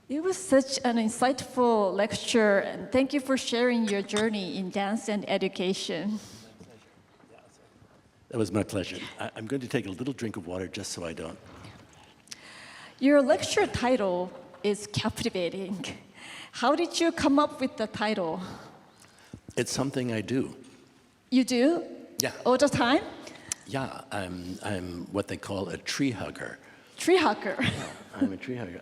It was such an insightful lecture, and thank you for sharing your journey in dance and education. That was my pleasure. I'm going to take a little drink of water just so I don't. Your lecture title is captivating. How did you come up with the title? It's something I do. You do? Yeah. All the time? Yeah, I'm what they call a tree hugger. Tree hugger. Yeah, I'm a tree hugger.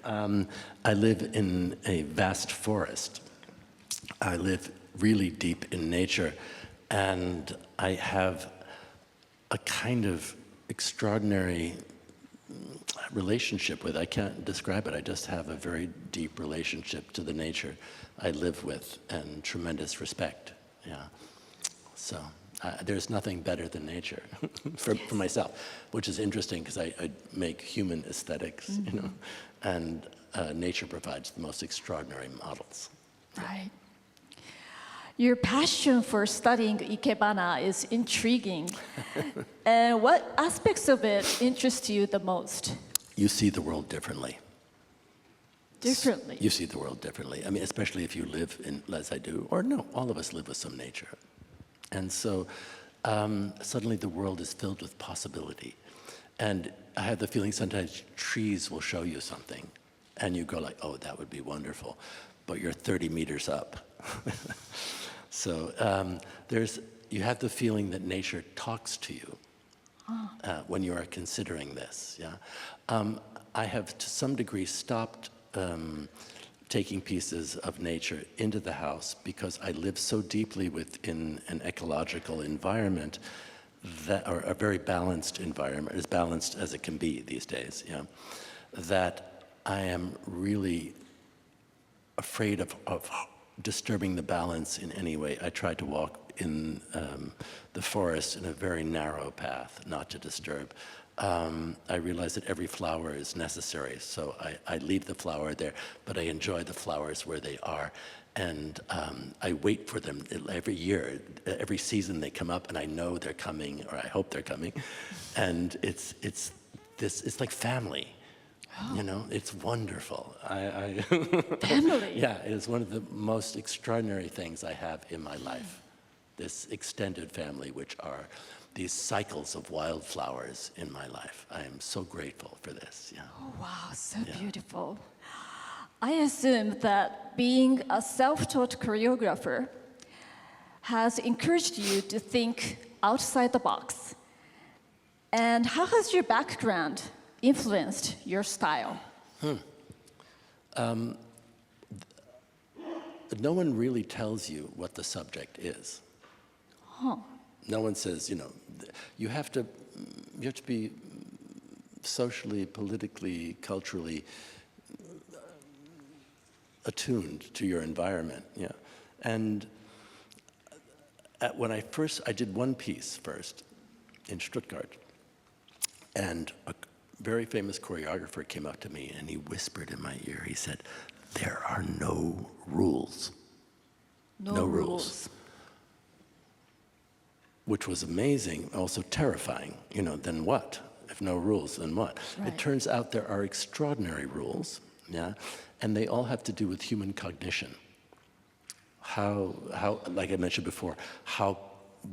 I live in a vast forest. I live really deep in nature, and I have a kind of extraordinary relationship with. I can't describe it. I just have a very deep relationship to the nature I live with and tremendous respect. Yeah. So there's nothing better than nature for myself, which is interesting because I make human aesthetics, you know, and nature provides the most extraordinary models. Right. Your passion for studying ikebana is intriguing. And what aspects of it interest you the most? You see the world differently. Differently? You see the world differently. I mean, especially if you live in, as I do, or no, all of us live with some nature. And so suddenly the world is filled with possibility. And I have the feeling sometimes trees will show you something, and you go like, oh, that would be wonderful, but you're 30 meters up. So you have the feeling that nature talks to you when you are considering this. Yeah, I have to some degree stopped taking pieces of nature into the house because I live so deeply within an ecological environment that, or a very balanced environment, as balanced as it can be these days. Yeah, that I am really afraid of disturbing the balance in any way. I try to walk in the forest in a very narrow path, not to disturb. I realize that every flower is necessary, so I leave the flower there, but I enjoy the flowers where they are, and I wait for them every year. Every season they come up, and I know they're coming, or I hope they're coming, and it's like family. Oh. You know, it's wonderful. Family? Yeah, it's one of the most extraordinary things I have in my life. This extended family, which are these cycles of wildflowers in my life. I am so grateful for this. Yeah. Oh, wow, so beautiful. I assume that being a self-taught choreographer has encouraged you to think outside the box. And how has your background influenced your style? No one really tells you what the subject is. Huh. No one says, you know, you have to be socially, politically, culturally attuned to your environment. Yeah, and when I did one piece first in Stuttgart, and a very famous choreographer came up to me and he whispered in my ear. He said, "There are no rules." No rules. Which was amazing, also terrifying. You know, then what? If no rules, then what? Right. It turns out there are extraordinary rules, yeah, and they all have to do with human cognition. How, like I mentioned before, how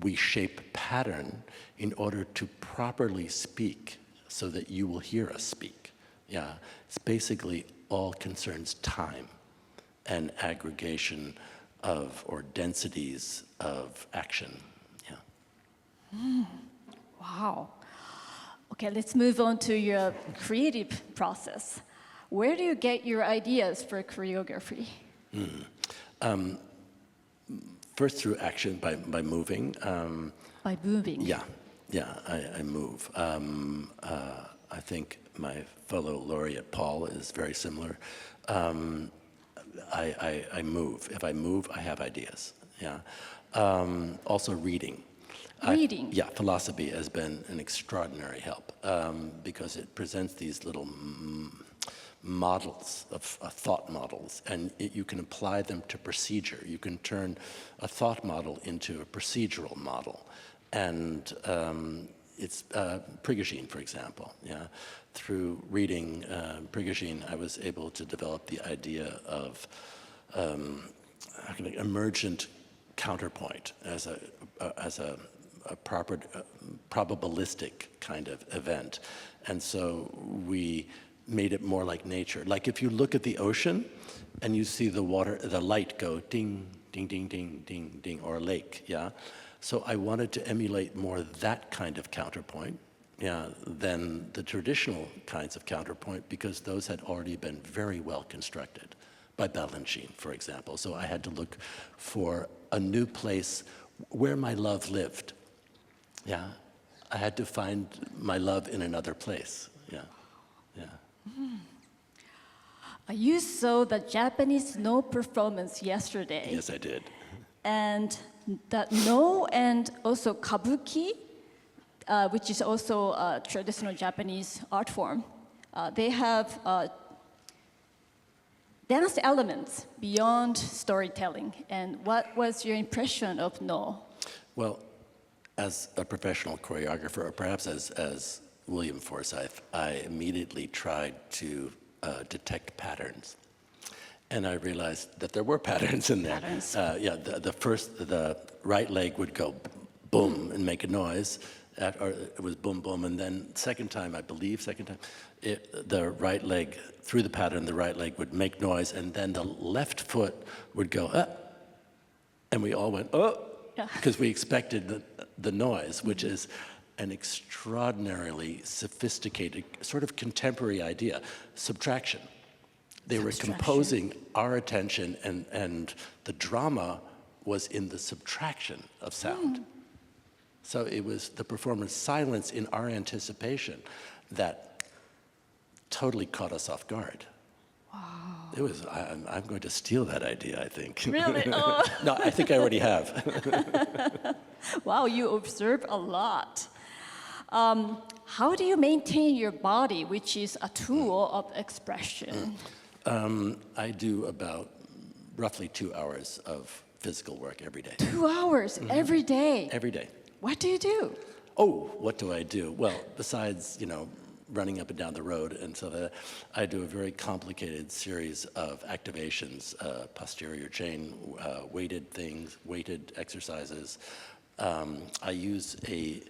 we shape pattern in order to properly speak so that you will hear us speak. Yeah, it's basically all concerns time and aggregation of, or densities of action. Wow. Okay, let's move on to your creative process. Where do you get your ideas for choreography? First through action, by moving. By moving? Yeah, I move. I think my fellow laureate Paul is very similar. I move. If I move, I have ideas. Yeah. Also reading. Reading? Yeah, philosophy has been an extraordinary help because it presents these little models, of thought models, and you can apply them to procedure. You can turn a thought model into a procedural model. And it's Prigogine, for example. Yeah, through reading Prigogine, I was able to develop the idea of emergent counterpoint as a proper probabilistic kind of event, and so we made it more like nature. Like if you look at the ocean and you see the water, the light go ding, ding, ding, ding, ding, ding, or a lake, yeah? So I wanted to emulate more that kind of counterpoint, yeah, than the traditional kinds of counterpoint, because those had already been very well constructed by Balanchine, for example. So I had to look for a new place where my love lived, yeah? I had to find my love in another place, yeah, yeah. You saw the Japanese No performance yesterday. Yes, I did. And that No and also Kabuki, which is also a traditional Japanese art form, they have dance elements beyond storytelling. And what was your impression of No? Well, as a professional choreographer, or perhaps as William Forsythe, I immediately tried to detect patterns. And I realized that there were patterns in there. Patterns. The right leg would go boom and make a noise, or it was boom, boom, and then second time, the right leg, through the pattern, the right leg would make noise, and then the left foot would go, and we all went, because we expected the noise, which is an extraordinarily sophisticated, sort of contemporary idea, subtraction. They were composing our attention, and the drama was in the subtraction of sound. So it was the performer's silence in our anticipation that totally caught us off guard. Wow. It was, I'm going to steal that idea, I think. Really? Oh. No, I think I already have. Wow, you observe a lot. How do you maintain your body, which is a tool of expression? I do about roughly 2 hours of physical work every day. 2 hours every day? Every day. What do you do? Oh, what do I do? Well, besides, running up and down the road, and so that I do a very complicated series of activations, posterior chain, weighted things, weighted exercises. I use a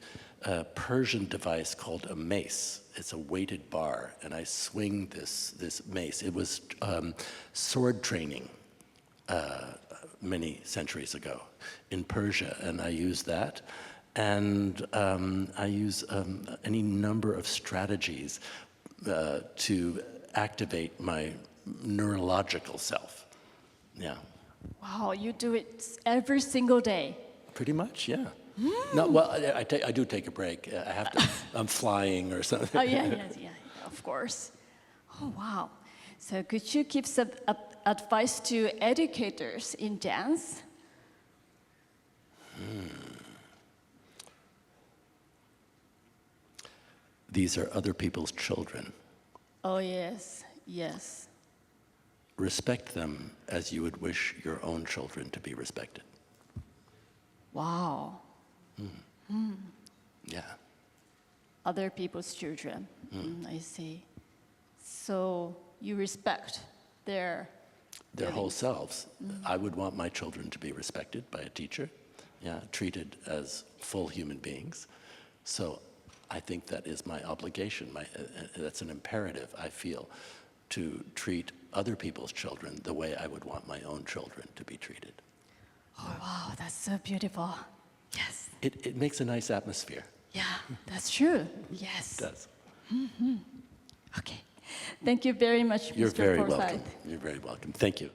Persian device called a mace. It's a weighted bar, and I swing this mace. It was sword training many centuries ago in Persia, and I use that. And I use any number of strategies to activate my neurological self. Yeah. Wow, you do it every single day? Pretty much, yeah. No, well, I do take a break. I have to. I'm flying or something. Oh yeah, of course. Oh wow. So could you give some advice to educators in dance? These are other people's children. Oh yes, yes. Respect them as you would wish your own children to be respected. Wow. Yeah. Other people's children. I see. So you respect their whole selves. I would want my children to be respected by a teacher, treated as full human beings. So I think that is my obligation. That's an imperative, I feel, to treat other people's children the way I would want my own children to be treated. Oh, wow, that's so beautiful. Yes. It makes a nice atmosphere. Yeah, that's true. Yes. It does. Okay. Thank you very much, You're Mr. very Forsythe. welcome. You're very welcome. Thank you.